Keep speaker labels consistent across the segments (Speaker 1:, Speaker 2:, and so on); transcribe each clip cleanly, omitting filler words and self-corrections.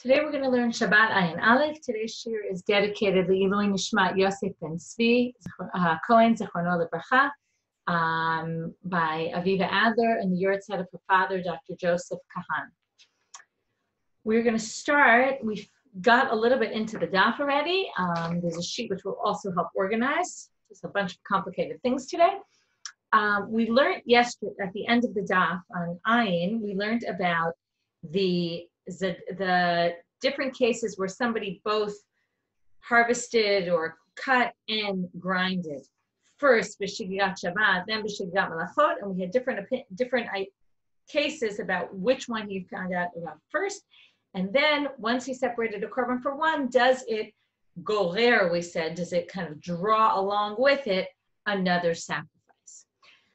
Speaker 1: Today we're going to learn Shabbat Ayin Aleph. Today's shiur is dedicated to Ilui Nishmat Yosef ben Tzvi Cohen Zichrono Lebracha by Aviva Adler and the Yurtzeit of her father, Dr. Joseph Kahan. We're going to start. We've got a little bit into the daf already. There's a sheet which will also help organize. There's a bunch of complicated things today. We learned yesterday at the end of the daf on Ayin, we learned about the different cases where somebody both harvested or cut and grinded. First, b'shigigat Shabbat, then b'shigigat Malachot, and we had different cases about which one he found out about first. And then once he separated a korban for one, does it gorer, we said, does it kind of draw along with it another sacrifice?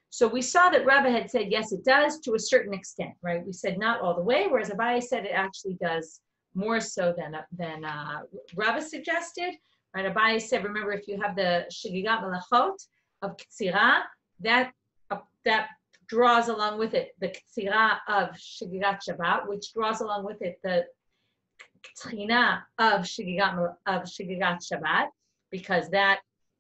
Speaker 1: So we saw that Rava had said, yes, it does to a certain extent, right? We said not all the way, whereas Abaye said it actually does more so than Rava suggested, right? Abaye said, remember, if you have the shigigat malachot of ktsira, that draws along with it the ktsira of shigigat Shabbat, which draws along with it the ktsina of shigigat Shabbat, because that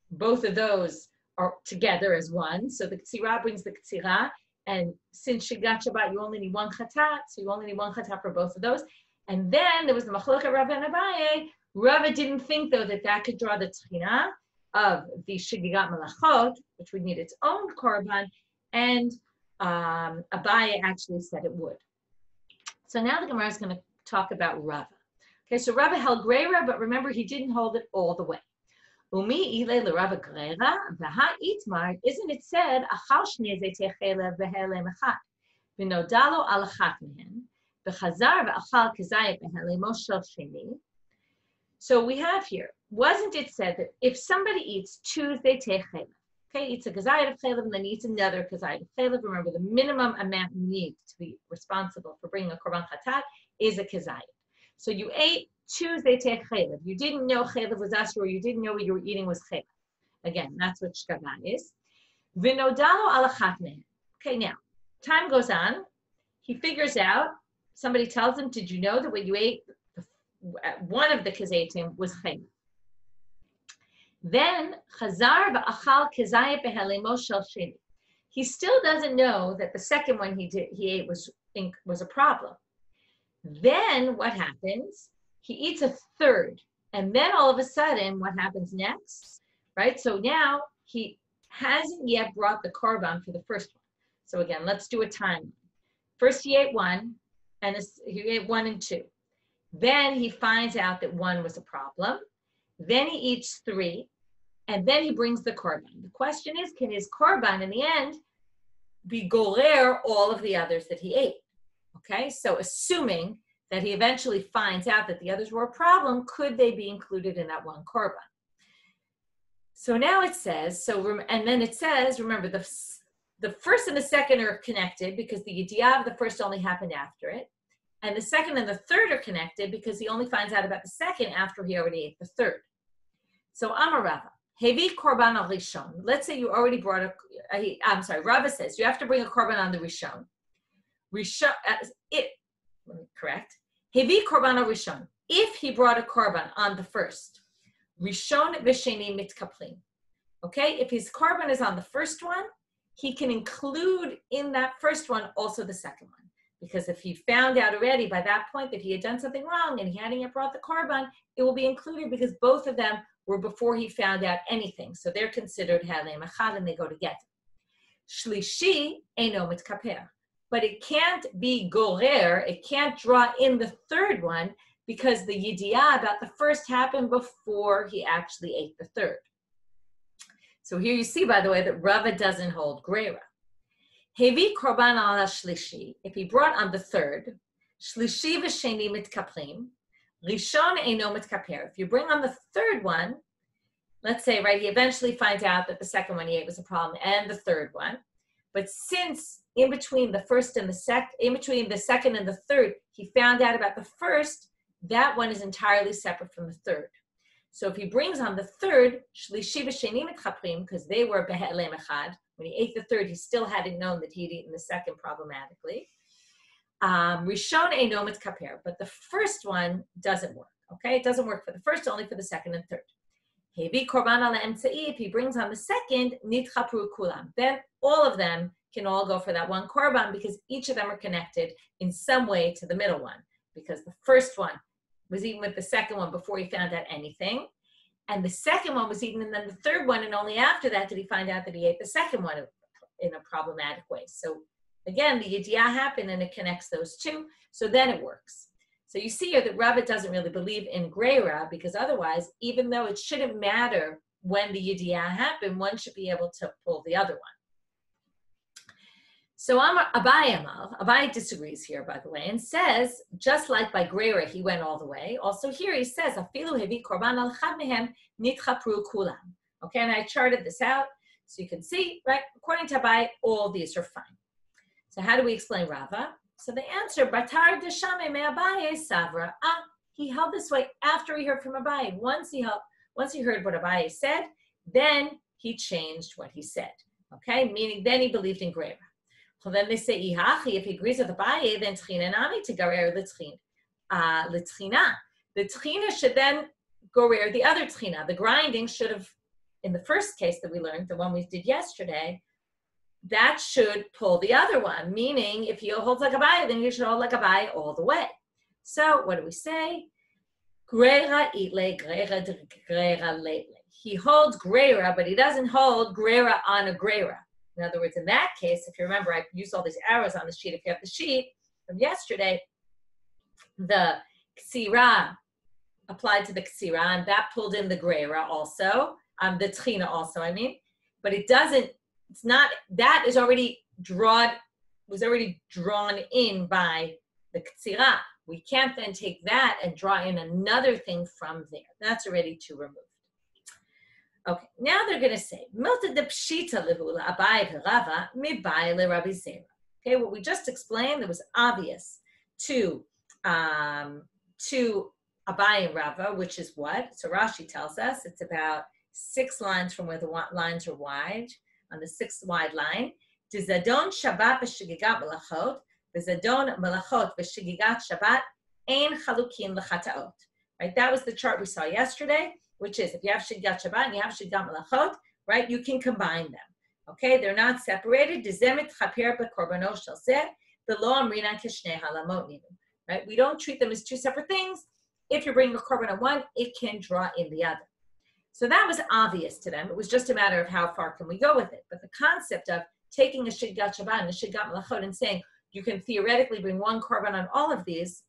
Speaker 1: both of those are together as one. So the ktsira brings the ktsira, and since shigigat Shabbat, you only need one chatat, so you only need one chatat for both of those. And then there was the machloket Rava and Abaye. Rava didn't think, though, that could draw the tzchina of the shigigat malachot, which would need its own korban, and Abaye actually said it would. So now the Gemara is going to talk about Rava. Okay, so Rava held greira, but remember, he didn't hold it all the way. Umi ile l'Rava greira, v'ha itmar, isn't it said, achal shnei zeitei chelev v'helem echad, v'nodalo al achat mehen, v'chazar v'achal kezayit v'helemo shel sheni. So we have here, wasn't it said that if somebody eats two zeitei chelev, okay, eats a kezayit of chelev and then eats another kezayit of chelev, remember the minimum amount you need to be responsible for bringing a korban chatat is a kezayit. So you ate two zeitei chelev. You didn't know chelev was asur, or you didn't know what you were eating was chelev. Again, that's what shkavan is. V'nodalo al achat mehen. Okay, now, time goes on. He figures out, somebody tells him, did you know that what you ate, one of the kezaitim was chelev? Then, chazar v'achal kezayit behelemo shel sheni. He still doesn't know that the second one he ate was a problem. Then what happens? He eats a third, and then all of a sudden, what happens next, right? So now he hasn't yet brought the korban for the first one. So again, let's do a timeline. First he ate one, and he ate 1 and 2. Then he finds out that 1 was a problem. Then he eats 3, and then he brings the korban. The question is, can his korban in the end be gorer all of the others that he ate? Okay, so assuming that he eventually finds out that the others were a problem, could they be included in that one korban? So now it says, and then it says, remember, the first and the second are connected because the yediah of the first only happened after it. And the second and the third are connected because he only finds out about the second after he already ate the third. So Amar Rava, hevi korban al rishon. Let's say you already brought Rava says you have to bring a korban on the rishon. Correct. Hevi korban al rishon. If he brought a korban on the first, rishon v'sheni mitkaplim. Okay, if his korban is on the first one, he can include in that first one also the second one. Because if he found out already by that point that he had done something wrong and he hadn't yet brought the korban, it will be included because both of them were before he found out anything. So they're considered halem echad and they go together. Shlishi eino mitkaper. But it can't be gorer, it can't draw in the third one because the yediah about the first happened before he actually ate the third. So here you see, by the way, that Rava doesn't hold greira. Hevi korban ala shlishi, if he brought on the third, shlishi v'sheni mitkaplim, rishon eino mitkaper. If you bring on the third one, let's say, right, he eventually finds out that the second one he ate was a problem and the third one. But since in between the first and in between the second and the third, he found out about the first, that one is entirely separate from the third. So if he brings on the third, shlishi v'sheni mitchaprim, because they were behelem echad, when he ate the third, he still hadn't known that he'd eaten the second problematically. Rishon eino mitkaper, but the first one doesn't work. Okay, it doesn't work for the first, only for the second and third. Hevi korban ala emtzai, if he brings on the second, nitchapru kulam. Then all of them can all go for that one korban because each of them are connected in some way to the middle one. Because the first one was eaten with the second one before he found out anything. And the second one was eaten, and then the third one, and only after that did he find out that he ate the second one in a problematic way. So again, the yediah happened and it connects those two, so then it works. So you see here that Rava doesn't really believe in greira because otherwise, even though it shouldn't matter when the yediah happened, one should be able to pull the other one. So Abaye disagrees here, by the way, and says, just like by greira, he went all the way. Also here he says, afilu hevi korban al chad mehem nitchapru kulam. Okay, and I charted this out so you can see, right? According to Abaye, all these are fine. So how do we explain Rava? So the answer, Batar deshame me Abaye savra. He held this way after he heard from Abaye. Once he heard what Abaye said, then he changed what he said. Okay, meaning then he believed in greira. So then they say, if he agrees with Abaye, then tchina nami to garer l'tchina. The tchina should then garer the other tchina. The grinding should have, in the first case that we learned, the one we did yesterday, that should pull the other one. Meaning, if he holds like Abaye, then you should hold like Abaye all the way. So what do we say? Greira itle, greira lately. He holds greira, but he doesn't hold greira on a greira. In other words, in that case, if you remember, I used all these arrows on the sheet. If you have the sheet from yesterday, the ksira applied to the ksira, and that pulled in the greira also, the tchina also, I mean. But it doesn't, it's not, that is already was already drawn in by the ksira. We can't then take that and draw in another thing from there. That's already too removed. Okay, now they're going to say, Milta de pshita lehula Abaye v'Rava mibaye leRabbi Zera. Okay, what we just explained that was obvious to Abaye and Rava, which is what? So Rashi tells us it's about 6 lines from where the lines are wide, on the 6th wide line. Dizadon Shabbat v'shigigat melachot, v'zadon melachot v'shigigat Shabbat, ein chalukin l'chataot. Right, that was the chart we saw yesterday, which is if you have shigigat Shabbat and you have shigigat melachot, right, you can combine them. Okay, they're not separated. Dizemit chaper bekorbanos shel zeh, v'lo amrinan kishnei halamot ninu. Right, we don't treat them as two separate things. If you're bringing a korban on one, it can draw in the other. So that was obvious to them. It was just a matter of how far can we go with it. But the concept of taking a shigigat Shabbat and a shigigat melachot and saying you can theoretically bring one korban on all of these,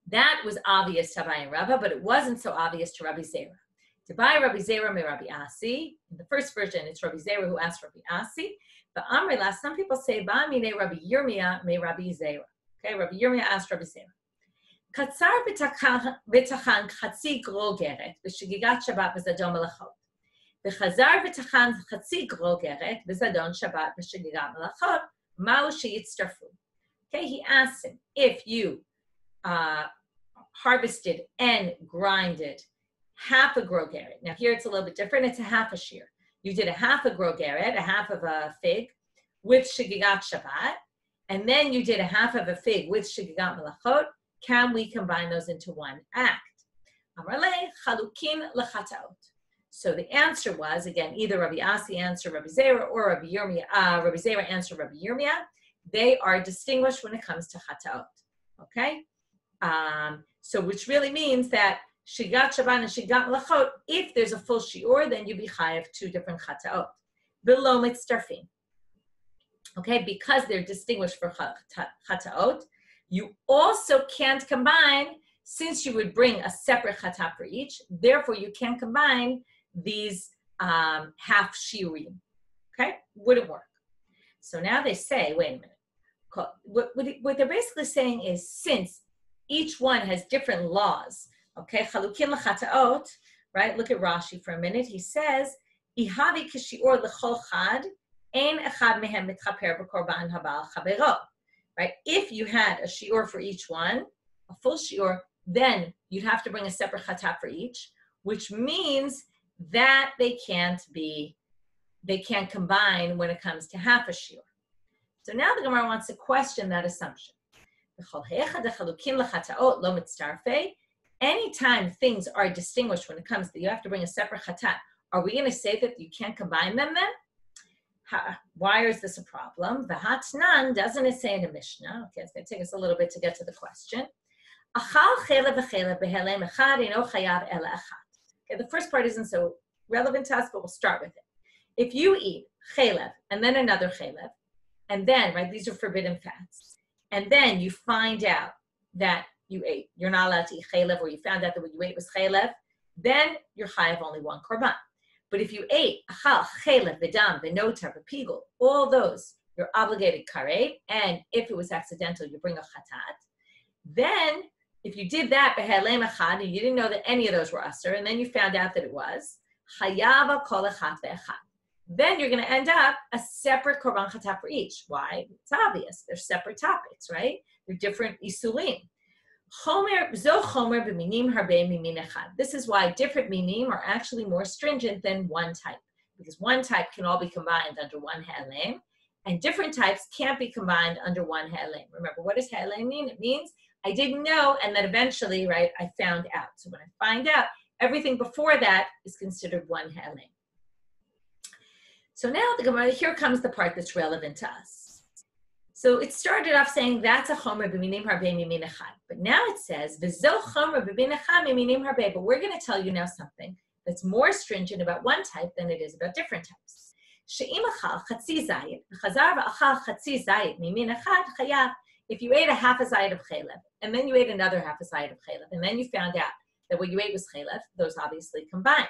Speaker 1: that was obvious to Abaye and Rava, but it wasn't so obvious to Rabbi Zera. To buy Rabbi Zera me Rabbi Asi. In the first version, it's Rabbi Zera who asked Rabbi Asi. But Amrila, some people say, Ba mine Rabbi Yirmiyah me Rabbi Zera. Okay, Rabbi Yirmiyah asked Rabbi Zera. Katzar v'tachan chatzi grogeret v'shigigat Shabbat v'zadon melachot. V'chazar v'tachan chatzi grogeret v'zadon Shabbat v'shigigat melachot. Ma'u sheyitztarfu. Okay, he asked him, if you harvested and grinded half a grogeret. Now here it's a little bit different. It's a half a shiur. You did a half a grogeret, a half of a fig with shigigat Shabbat, and then you did a half of a fig with shigigat melachot. Can we combine those into one act? Amarle chalukin l'chataot. So the answer was, again, either Rabbi Asi answered Rabbi Zera or Rabbi Zera answered Rabbi Yirmiyah. They are distinguished when it comes to chataot. Okay? So which really means that shigat Shabbat and shigat melachot, if there's a full shiur, then you be chayav 2 different chataot. Below mitzdarfin. Okay, because they're distinguished for chataot, you also can't combine, since you would bring a separate chatat for each, therefore you can't combine these half shiurim. Okay, wouldn't work. So now they say, wait a minute. What they're basically saying is, since each one has different laws. Okay, chalukin l'chataot, right? Look at Rashi for a minute. He says, "Ihavi kishiur l'chol chad, ein echad mehem mitchaper b'korban habal chavero." Right? If you had a shiur for each one, a full shiur, then you'd have to bring a separate chatat for each, which means that they can't combine when it comes to half a shiur. So now the Gemara wants to question that assumption. Anytime things are distinguished when it comes to you have to bring a separate chatat, are we going to say that you can't combine them then? Why is this a problem? V'hatnan, doesn't it say in the Mishnah? Okay, it's going to take us a little bit to get to the question. Okay, the first part isn't so relevant to us, but we'll start with it. If you eat chelev and then another chelev, and then, right, these are forbidden fats, and then you find out that you're not allowed to eat chelev, or you found out that what you ate was chelev, then you're chayav only one korban. But if you ate achal, chelev, v'dam, v'nota, v'pigul, all those, you're obligated karet, and if it was accidental, you bring a chatat. Then, if you did that, b'helem echad, and you didn't know that any of those were aser, and then you found out that it was, chayava kol echat ve'echad. Then you're going to end up a separate korban chatat for each. Why? It's obvious. They're separate topics, right? They're different isurim. This is why different minim are actually more stringent than one type, because one type can all be combined under one ha'elem, and different types can't be combined under one ha'elem. Remember, what does ha'elem mean? It means I didn't know, and then eventually, right, I found out. So when I find out, everything before that is considered one ha'elem. So now the Gemara, here comes the part that's relevant to us. So it started off saying that's a chomer b'minim harbe mimin echad. But now it says, v'zo chomer b'min echad miminim harbe. But we're going to tell you now something that's more stringent about one type than it is about different types. She'im achal chatzi zayit, v'chazar v'achal chatzi zayit mimin echad chayav. If you ate a half a zayit of chelev, and then you ate another half a zayit of chelev, and then you found out that what you ate was chelev, those obviously combine.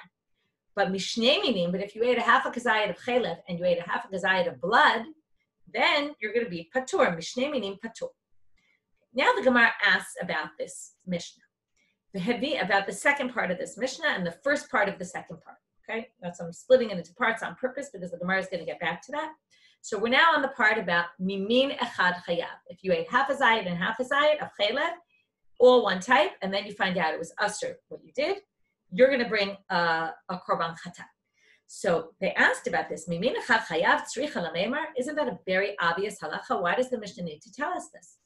Speaker 1: But mishnei minim, but if you ate a half a kazayit of chelev and you ate a half a kazayit of blood, then you're going to be patur, mishnei minim patur. Now the Gemara asks about this Mishnah, about the second part of this Mishnah and the first part of the second part. Okay, that's I'm splitting it into parts on purpose because the Gemara is going to get back to that. So we're now on the part about mimin echad chayav. If you ate half a zayit and half a zayit of chelev, all one type, and then you find out it was usher what you did, you're going to bring a korban chatat. So they asked about this. Mimin echad chayav tzricha lameimar. Isn't that a very obvious halacha? Why does the Mishnah need to tell us this?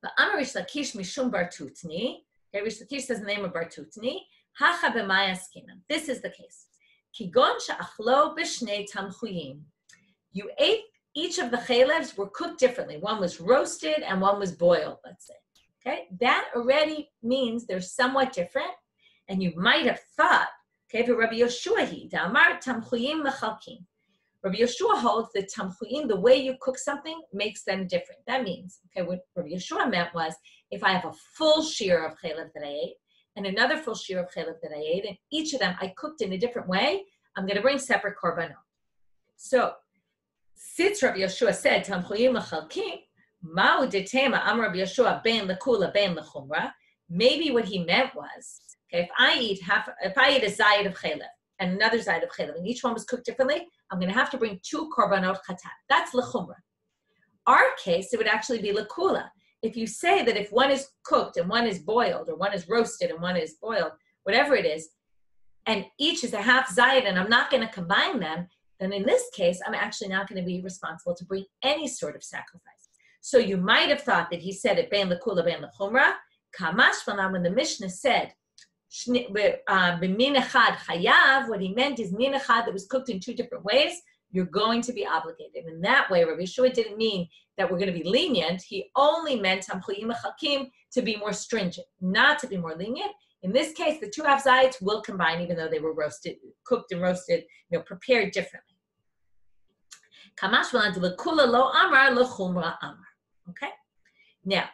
Speaker 1: But Amar Rish Lakish mishum bar tutni. Okay, Rish Lakish says the name of bar tutni. Hacha b'maya skinan. This is the case. Kigon she'achlo b'shnei tamchuyim. You ate, each of the chelevs were cooked differently. One was roasted and one was boiled, let's say. Okay, that already means they're somewhat different. And you might have thought, okay, for Rabbi Yeshua, Damar tamchuyim mechalkim. Rabbi Yeshua holds that tamchuyim, the way you cook something, makes them different. That means, okay, what Rabbi Yeshua meant was, if I have a full shiur of chelev that I ate, and another full shiur of chelev that I ate, and each of them I cooked in a different way, I'm going to bring separate korbanot. So, since Rabbi Yeshua said tamchuyim mechalkim, ma'u detema am Rabbi Yeshua ben lekula ben lechumra. Maybe what he meant was, okay, if I eat a zayit of chelev and another zayit of chelev, and each one was cooked differently, I'm going to have to bring two korbanot chatat. That's lechumra. Our case, it would actually be lekula. If you say that if one is cooked and one is boiled, or one is roasted and one is boiled, whatever it is, and each is a half zayit, and I'm not going to combine them, then in this case, I'm actually not going to be responsible to bring any sort of sacrifice. So you might have thought that he said it ben lekula ben lechumra. Kamash when the Mishnah said b'min echad chayav, what he meant is min echad that was cooked in two different ways, you're going to be obligated. And that way, Rabbi Yeshua didn't mean that we're going to be lenient. He only meant tamchuyim mechalkim to be more stringent, not to be more lenient. In this case, the two half zayits will combine, even though they were roasted, cooked and roasted, prepared differently. Kamash lekula lo amar lechumra amar. Okay. Now,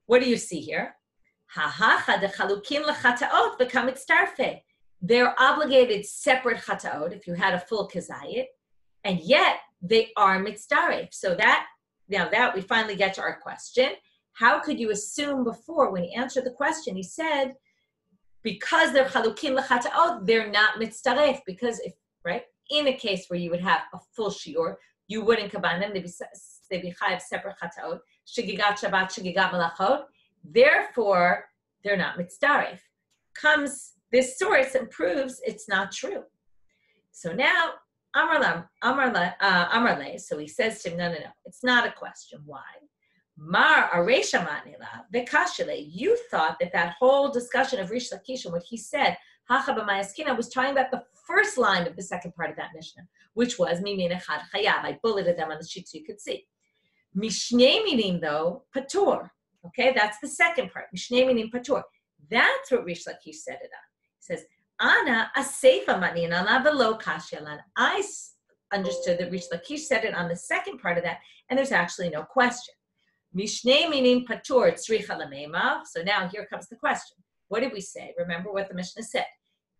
Speaker 1: what do you see here? They're obligated separate chataot if you had a full kazayit, and yet they are mitzdaref. So that we finally get to our question. How could you assume before, when he answered the question, he said, because they're chalukim l'chataot, they're not mitzdaref, because if, right, in a case where you would have a full shiur, you wouldn't combine them, they'd be chayav separate chataot, shigigat Shabbat, shigigat malachot, therefore, they're not mitzdaref. Comes this source and proves it's not true. So now, Amarle. So he says to him, no, it's not a question. Why? Mar aresha matnila vekashile. You thought that whole discussion of Rish Lakish and what he said, hacha b'mayaskina, was talking about the first line of the second part of that Mishnah, which was mimin echad chayav. I bulleted them on the sheet so you could see. Mishnei minim though patur. Okay, that's the second part. Mishnei minim patur. That's what Rish Lakish said it on. He says, Ana aseifa matnina la velo kashyalan. I understood that Rish Lakish said it on the second part of that, and there's actually no question. Mishnei minim patur tzricha lameimav. So now here comes the question. What did we say? Remember what the Mishnah said.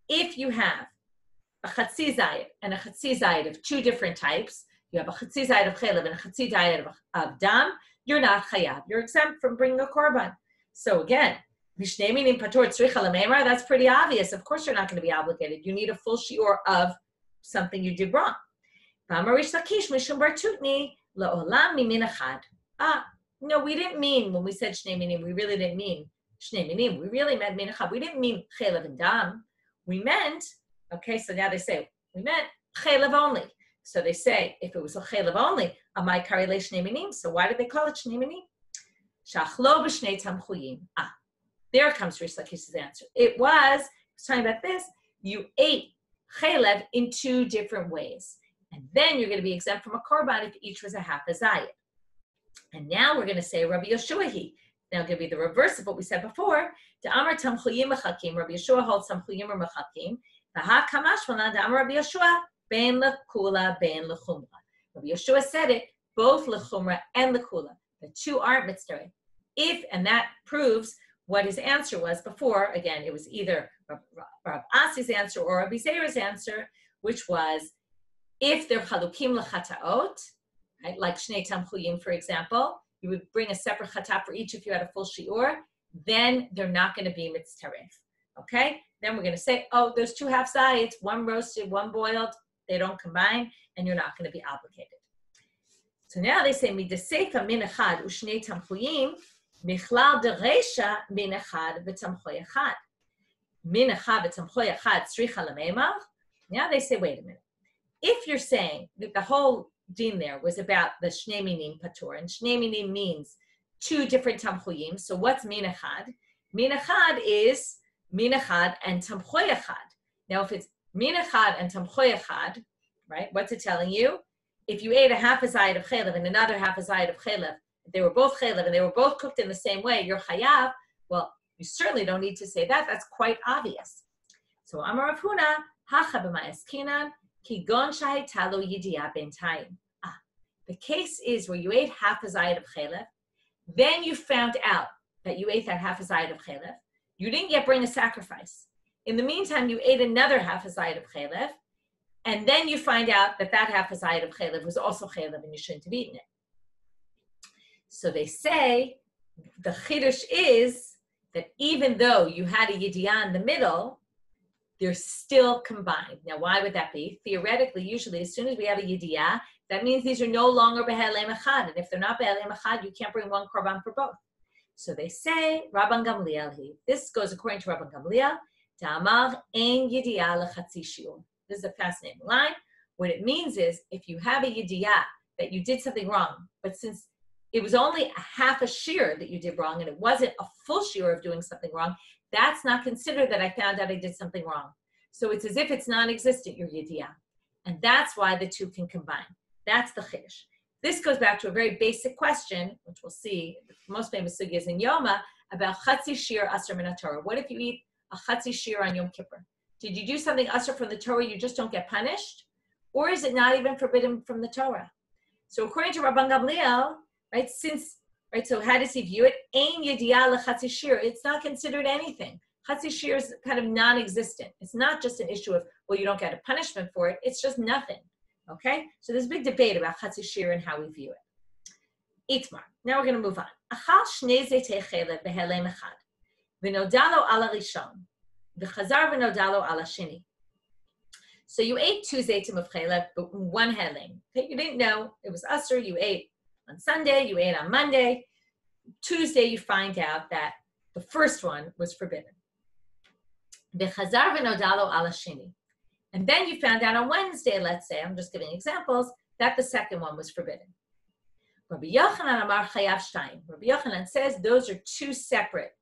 Speaker 1: If you have a chatzi zayit and a chatzi zayit of two different types, you have a chatzi zayit of chelev and a chatzi zayit of dam, you're not chayav. You're exempt from bringing a korban. So again, mishnei minim patur tzricha lameimav, that's pretty obvious. Of course you're not going to be obligated. You need a full shiur of something you did wrong. Rish Lakish mishum bar tutni la'olam mimin echad. No, we didn't mean, when we said Shnei Minim, we really didn't mean Shnei Minim. We really meant Min Echad. We didn't mean Chelev and Dam. We meant, okay, so now they say, we meant Chelev only. So they say, if it was a Chelev only, Amai Kari Le Shnei Minim. So why did they call it Shnei Minim? Shachlo b'Shnei Tamchuyim. There comes Rish Lakish's answer. It was talking about this, you ate Chelev in two different ways. And then you're going to be exempt from a korban if each was a half a zayit. And now we're going to say Rabbi Yeshua. Now going to be the reverse of what we said before. The Amar Tamchuyim Mechakim. Rabbi Yeshua holds Tamchuyim or Mechakim. The Ha Kamashmalan. The Amar Rabbi Yeshua Ben Lekula Ben Lechumra. Rabbi Yeshua said it both Lechumra and Lekula. The two aren't mitzvah. And that proves what his answer was before. Again, it was either Rav Asi's answer or Rabbi Zera's answer, which was if they're Chalukim Lechataot. Right? Like Shnei Tamchuyim, for example, you would bring a separate chatah for each if you had a full shiur, then they're not going to be mitztaref. Okay? Then we're going to say, oh, there's two half zayits, one roasted, one boiled, they don't combine, and you're not going to be obligated. So now they say, midaseifa min echad u'shnei tamchuyim, michlal dereisha min echad v'tamchoy echad. Min echad v'tamchoy echad tzricha l'meimach. Now they say, wait a minute. If you're saying that the whole din there was about the Shnei Minim Patur, and Shnei Minim means two different Tamchuyim. So what's Min Echad? Min Echad is Min Echad and Tamchoy Echad. Now if it's Min Echad and Tamchoy Echad, right, what's it telling you? If you ate a half a zayit of chelev and another half a zayit of chelev, they were both chelev and they were both cooked in the same way, you're chayav. Well, you certainly don't need to say that. That's quite obvious. So Amar Rav Huna, Hacha b'mayaskinan, Kigon shahitalo yidiyah b'intayim. The case is where you ate half a zayit of chelev, then you found out that you ate that half a zayit of chelev. You didn't yet bring a sacrifice. In the meantime, you ate another half a zayit of chelev, and then you find out that half a zayit of chelev was also chelev and you shouldn't have eaten it. So they say the chiddush is that even though you had a yidiyah in the middle, they're still combined. Now, why would that be? Theoretically, usually, as soon as we have a yidiyah, that means these are no longer behelem echad. And if they're not behelem echad, you can't bring one korban for both. So they say, Rabban Gamliel, this goes according to Rabban Gamliel, Ta'amar ein yidiyah lechatzi shiur. This is a fascinating line. What it means is, if you have a yidiyah that you did something wrong, but since it was only a half a shiur that you did wrong, and it wasn't a full shiur of doing something wrong, that's not considered that I found out I did something wrong. So it's as if it's non-existent, your yidiyah. And that's why the two can combine. That's the chiddush. This goes back to a very basic question, which we'll see, the most famous sugya is in Yoma, about chatzi shiur asr min Torah. What if you eat a chatzi shiur on Yom Kippur? Did you do something asr from the Torah, you just don't get punished? Or is it not even forbidden from the Torah? So according to Rabban Gamliel, right, so how does he view it? Ein yidiyah lechatzi shiur. It's not considered anything. Chatzi shiur is kind of non-existent. It's not just an issue of, well, you don't get a punishment for it. It's just nothing. Okay? So there's a big debate about chatzi shiur and how we view it. Itmar. Now we're going to move on. Achal shnei zeitei chelev behelem echad. V'nodalo ala rishon. V'chazar v'nodalo ala sheni. So you ate 2 zaitim of chelev, but 1 helem. Okay? You didn't know. It was usher. You ate on Sunday, you ate on Monday. Tuesday, you find out that the first one was forbidden. V'chazar v'nodalo ala sheni. And then you found out on Wednesday, let's say, I'm just giving examples, that the second one was forbidden. Rabbi Yochanan Amar Chayav Shtayim. Rabbi Yochanan says those are two separate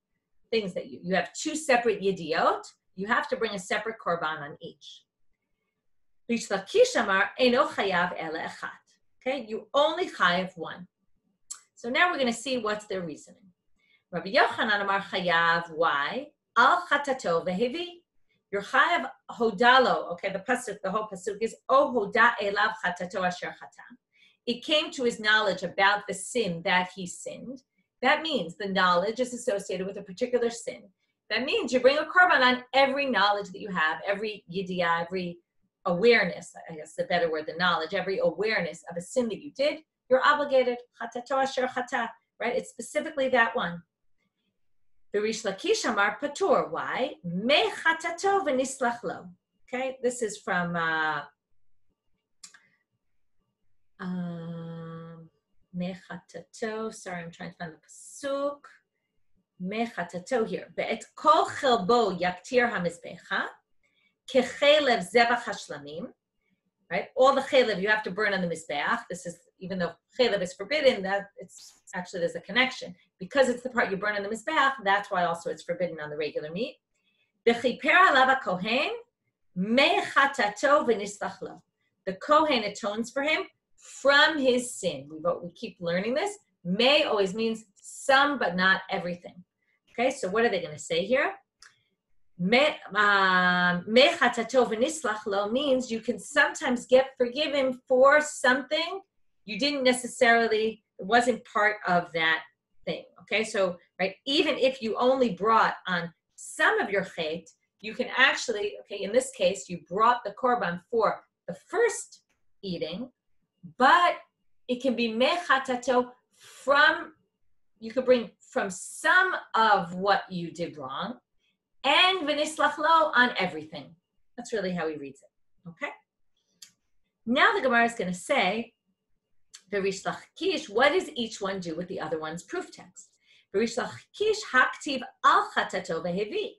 Speaker 1: things that you have two separate yediot. You have to bring a separate korban on each. Rish Lakish Amar Eino Chayav Ele Echat. Okay, you only chayav one. So now we're going to see what's their reasoning. Rabbi Yochanan Amar Chayav, why? Al Chatato Vehevi. Your chayav hodalo. Okay, the whole pasuk is O Hoda Elav Chatato Asher Chata. It came to his knowledge about the sin that he sinned. That means the knowledge is associated with a particular sin. That means you bring a korban on every knowledge that you have, every yidiyah, every awareness, I guess the better word than knowledge, every awareness of a sin that you did, you're obligated. Chatato asher chata, right? It's specifically that one. The Rish Lakish Amar Patur. Why? Me chatato v'nislach lo. Okay, this is from Mechatato, sorry, I'm trying to find the pasuk. Mechatato here. Be'et kol chelbo yaktir hamizbecha, kechelev zevach hashlamim. Right? All the chelev you have to burn on the mizbeach. This is, even though chelev is forbidden, that it's actually, there's a connection. Because it's the part you burn on the mizbeach, that's why also it's forbidden on the regular meat. Bechiper alav kohen mechatato v'nislach lo. The kohen atones for him from his sin. We keep learning this. May always means some, but not everything. Okay, so what are they going to say here? Me chatato v'nislach lo means you can sometimes get forgiven for something you didn't necessarily, it wasn't part of that thing. Okay, so right, even if you only brought on some of your chet, you can actually, okay, in this case, you brought the korban for the first eating, but it can be mechatato from, you could bring from some of what you did wrong, and v'nislach lo on everything. That's really how he reads it, okay? Now the Gemara is going to say, Rish Lakish, what does each one do with the other one's proof text? Rish Lakish haktiv al chatato vehevi.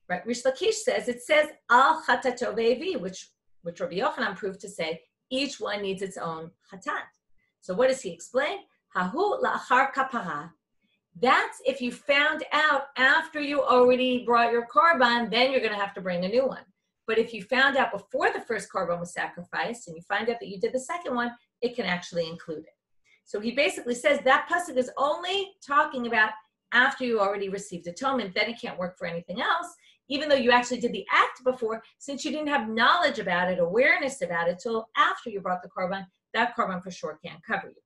Speaker 1: Right, Rish Lakish says, it says al chatato vehevi, which Rabbi Yochanan proved to say, each one needs its own chatat. So what does he explain? Hahu la'achar kapara. That's if you found out after you already brought your korban, then you're going to have to bring a new one. But if you found out before the first korban was sacrificed and you find out that you did the second one, it can actually include it. So he basically says that pasuk is only talking about after you already received atonement, then it can't work for anything else, even though you actually did the act before, since you didn't have knowledge about it, awareness about it, till after you brought the korban, that korban for sure can't cover you.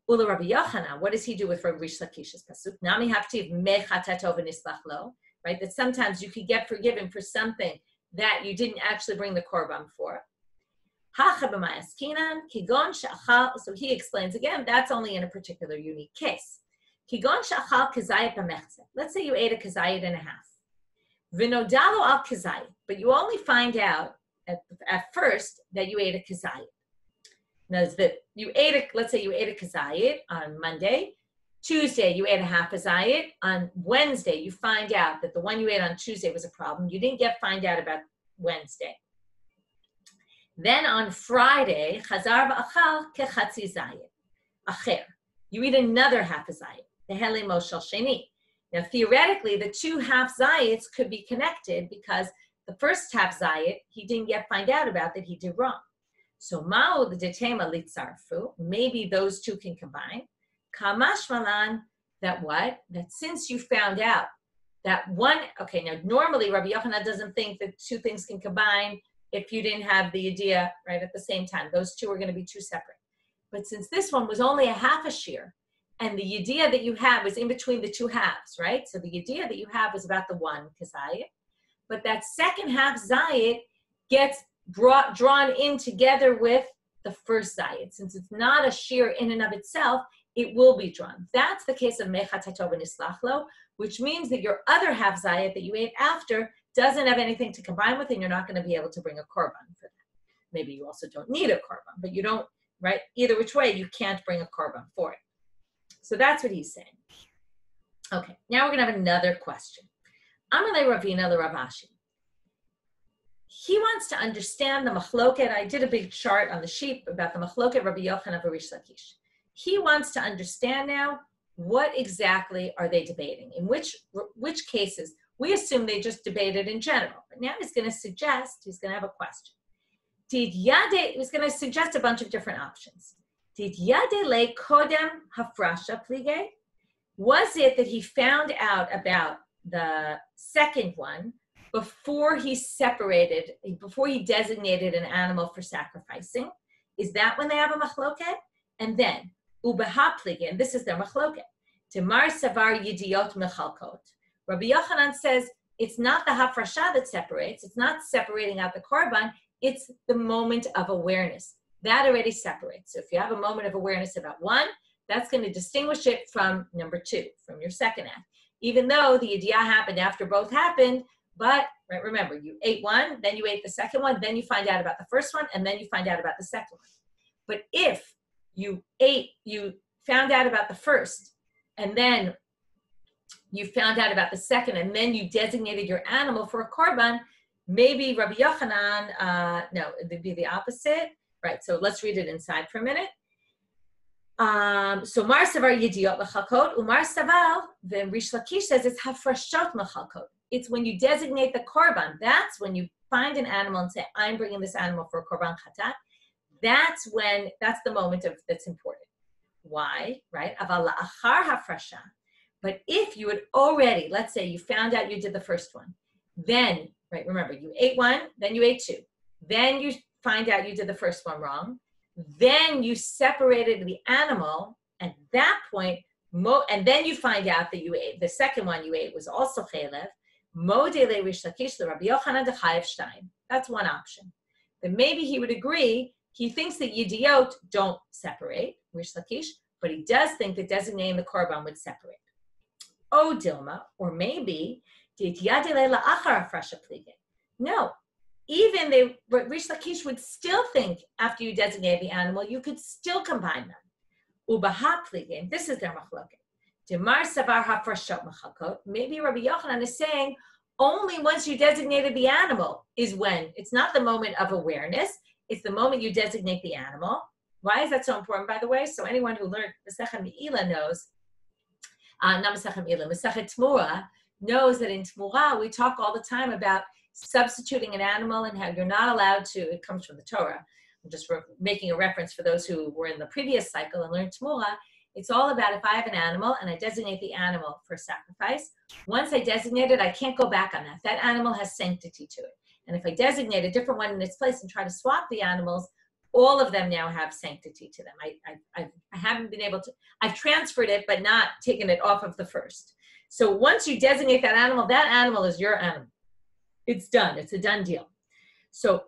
Speaker 1: Ula Rabbi Yochanan, what does he do with Rish Lakish's pasuk? Nami haftiv mechatato v'nislach lo, right? That sometimes you could get forgiven for something that you didn't actually bring the korban for. So he explains again, that's only in a particular unique case. Let's say you ate a kazayit and a half. Vinodalo al kazayit, but you only find out at first that you ate a kazayit. Now, let's say you ate a kazayit on Monday. Tuesday, you ate a half kazayit. On Wednesday, you find out that the one you ate on Tuesday was a problem. You didn't find out about Wednesday. Then on Friday, chazar v'achal kechatzi zayit, acher. You eat another half a zayit, the hele moshel sheni. Now, theoretically, the two half zayits could be connected because the first half zayit, he didn't yet find out about that he did wrong. So, ma'u the detema litzarfu, maybe those two can combine. Kamash malan, that what? That since you found out that one, okay, now normally Rabbi Yochanan doesn't think that two things can combine if you didn't have the idea right at the same time. Those two are going to be two separate. But since this one was only a half a shiur, and the idea that you have was in between the two halves, right? So the idea that you have was about the one kazayit, but that second half zayit gets drawn in together with the first zayit. Since it's not a shiur in and of itself, it will be drawn. That's the case of mechatato v'nislach lo, which means that your other half zayit that you ate after doesn't have anything to combine with, and you're not going to be able to bring a korban for that. Maybe you also don't need a korban, but you don't, right? Either which way, you can't bring a korban for it. So that's what he's saying. Okay, now we're going to have another question. Amalei Ravina le Rav Ashi. He wants to understand the machloket. I did a big chart on the sheet about the machloket Rabbi Yochanan and Rish Lakish. He wants to understand now what exactly are they debating? In which cases? We assume they just debated in general, but now he's going to have a question. He's going to suggest a bunch of different options. Did Yade le kodem hafrasha plige? Was it that he found out about the second one before he designated an animal for sacrificing? Is that when they have a machloket? And then, ubeha plige, and this is their machloket. Temar savar yidiot mechalkot. Rabbi Yochanan says it's not the hafrasha that separates. It's not separating out the korban. It's the moment of awareness. That already separates. So if you have a moment of awareness about one, that's going to distinguish it from number two, from your second act. Even though the idea happened after both happened, but right, remember, you ate one, then you ate the second one, then you find out about the first one, and then you find out about the second one. But if you found out about the first, and then you found out about the second, and then you designated your animal for a korban, maybe Rabbi Yochanan, no, it would be the opposite. Right, so let's read it inside for a minute. So Mar Savar Yidiot Mechalkot, Umar Saval, then Rish Lakish says it's Hafrashot Mechalkot. It's when you designate the korban. That's when you find an animal and say, I'm bringing this animal for a korban chatat. That's the moment that's important. Why? Right? Aval la'achar hafrasha. But if you had already, let's say you found out you did the first one, then, right, remember, you ate one, then you ate two. Then you find out you did the first one wrong. Then you separated the animal at that point, and then you find out that you ate, the second one you ate was also chelev. Modele Rish Lakish Rabbi Yochanan de Chayev Shtayim. That's one option. Then maybe he would agree. He thinks that Yidiot don't separate, Rish Lakish, but he does think that designating the korban would separate. Oh, Dilma, or maybe no. Even Rish Lakish would still think after you designate the animal, you could still combine them. Ubaha pligim, this is their machloket. Demar savar hafrashot mechalkot. Maybe Rabbi Yochanan is saying only once you designated the animal is when. It's not the moment of awareness. It's the moment you designate the animal. Why is that so important, by the way? So anyone who learned Masechet Me'ila knows, not Masechet Me'ila, Masechet Tmura, knows that in Tmura we talk all the time about substituting an animal and how you're not allowed to, it comes from the Torah. I'm just making a reference for those who were in the previous cycle and learned Tmura. It's all about if I have an animal and I designate the animal for sacrifice, once I designate it, I can't go back on that. That animal has sanctity to it. And if I designate a different one in its place and try to swap the animals, all of them now have sanctity to them. I haven't been able to, I've transferred it, but not taken it off of the first. So once you designate that animal is your animal. It's done. It's a done deal. So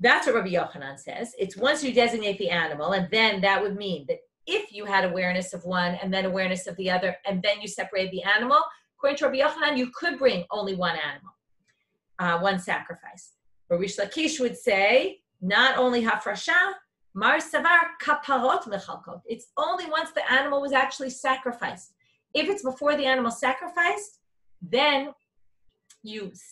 Speaker 1: that's what Rabbi Yochanan says. It's once you designate the animal, and then that would mean that if you had awareness of one and then awareness of the other, and then you separate the animal, according to Rabbi Yochanan, you could bring only one animal, one sacrifice. But Rish Lakish would say, not only hafrasha, mar savar kaparot mechalkot. It's only once the animal was actually sacrificed. If it's before the animal sacrificed, then if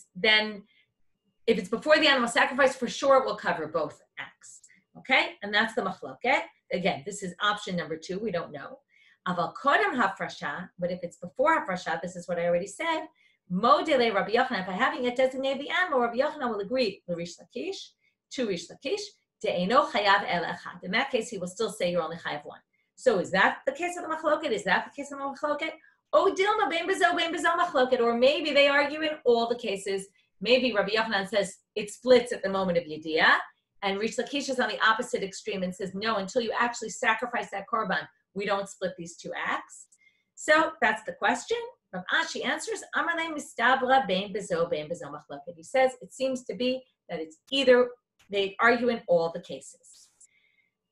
Speaker 1: it's before the animal sacrifice, for sure it will cover both acts. Okay? And that's the machloket. Again, this is option number 2. We don't know. Aval kodem hafrasha, but if it's before hafrasha, this is what I already said. Modele Rabbi Yochanan, if I haven't yet designated the animal, Rabbi Yochanan will agree to Rish Lakish, de'eno chayav el echad. In that case, he will still say you're only chayav one. So is that the case of the machloket? Is that the case of the machloket? Oh, Dilma, bein bezo machloket. Or maybe they argue in all the cases. Maybe Rabbi Yochanan says it splits at the moment of Yediyah, and Rish Lakish is on the opposite extreme and says, no, until you actually sacrifice that korban, we don't split these two acts. So that's the question. Rav Ashi answers, Amalei mistabra bein bezo machloket. He says it seems to be that it's either, they argue in all the cases.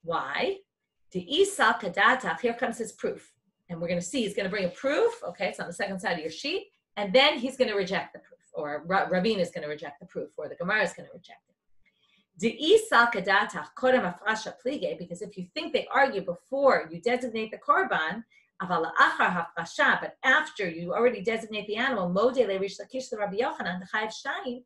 Speaker 1: Why? De'isa kadatach, here comes his proof. And we're going to see, he's going to bring a proof. Okay, it's on the second side of your sheet. And then he's going to reject the proof. Or Rabin is going to reject the proof. Or the Gemara is going to reject it. De'isa kadatach kodem hafrasha plige, because if you think they argue before you designate the korban, aval achar hafrasha, but after you already designate the animal, modele Rish Lakish the Rabbi Yochanan, the chayav shtayim,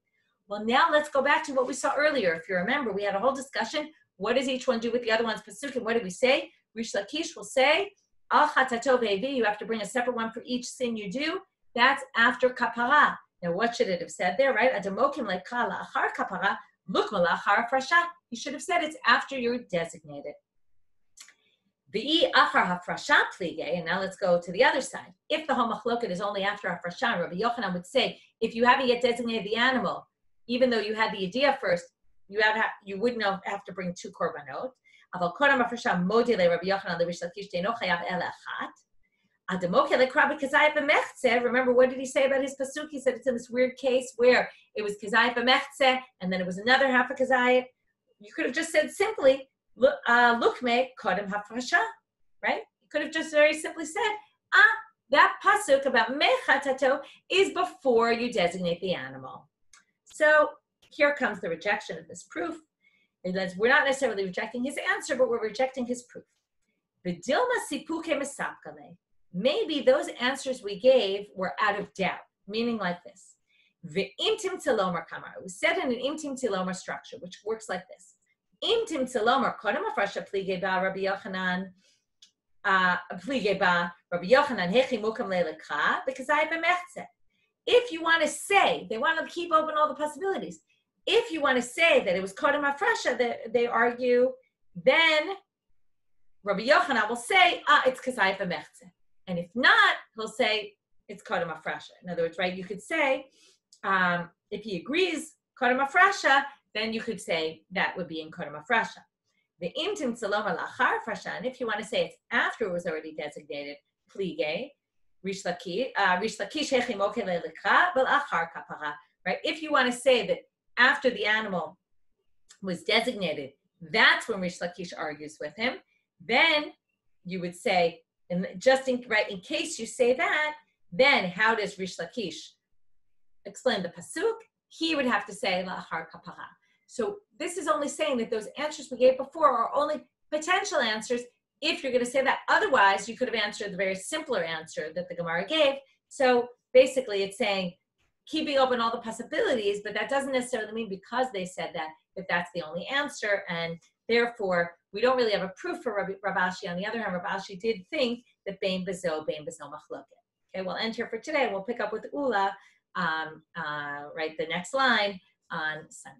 Speaker 1: Well, now let's go back to what we saw earlier. If you remember, we had a whole discussion. What does each one do with the other one's pasuk? And what did we say? Rish Lakish will say, Al chatato ve'evi, you have to bring a separate one for each sin you do. That's after kapara. Now, what should it have said there, right? Adamokim le'ka la'achar kapara, lukma la'achar frasha. He should have said it's after you're designated. V'i achar hafrasha plige, and now let's go to the other side. If the whole machloket is only after hafrasha, Rabbi Yochanan would say, if you haven't yet designated the animal, even though you had the idea first, you wouldn't have to bring 2 korbanot. Aval kodam hafrasha modele Rabbi Yochanan le'rish lakish deino chayav ele achat. Remember, what did he say about his pasuk? He said it's in this weird case where it was kazayit b'mechtzeh, and then it was another half of kazayit. You could have just said simply, lukme kodem hafrasha, right? You could have just very simply said, that pasuk about mechatato is before you designate the animal. So here comes the rejection of this proof. We're not necessarily rejecting his answer, but we're rejecting his proof. B'dilma sipuke mesapkale. Maybe those answers we gave were out of doubt, meaning like this. V'imtim tilomar kamar. It was said in an imtim tilomar structure, which works like this. Imtim tilomar kodem hafrasha plige ba Rabbi Yochanan hechi mukam le'lekha because I have a mechzeh. If you want to say, they want to keep open all the possibilities. If you want to say that it was kodem hafrasha, they argue, then Rabbi Yochanan will say, it's because I have a mechzeh. And if not, he'll say it's kodem hafrasha. In other words, right, you could say, if he agrees kodem hafrasha, then you could say that would be in kodem hafrasha. The imtim tzaloma lachar hafrasha, and if you want to say it's after it was already designated, plige, rish lakish hechi moke le'lekha, but achar kapara. Right? If you want to say that after the animal was designated, that's when Rish Lakish argues with him, then you would say, and just in case you say that, then how does Rish Lakish explain the pasuk? He would have to say la'achar kapara. So this is only saying that those answers we gave before are only potential answers if you're going to say that. Otherwise, you could have answered the very simpler answer that the Gemara gave. So basically, it's saying keeping open all the possibilities, but that doesn't necessarily mean because they said that that's the only answer, and therefore we don't really have a proof for Rav Ashi. On the other hand, Rav Ashi did think that bein bezo machloket. Okay, we'll end here for today. We'll pick up with Ula, the next line on Sunday.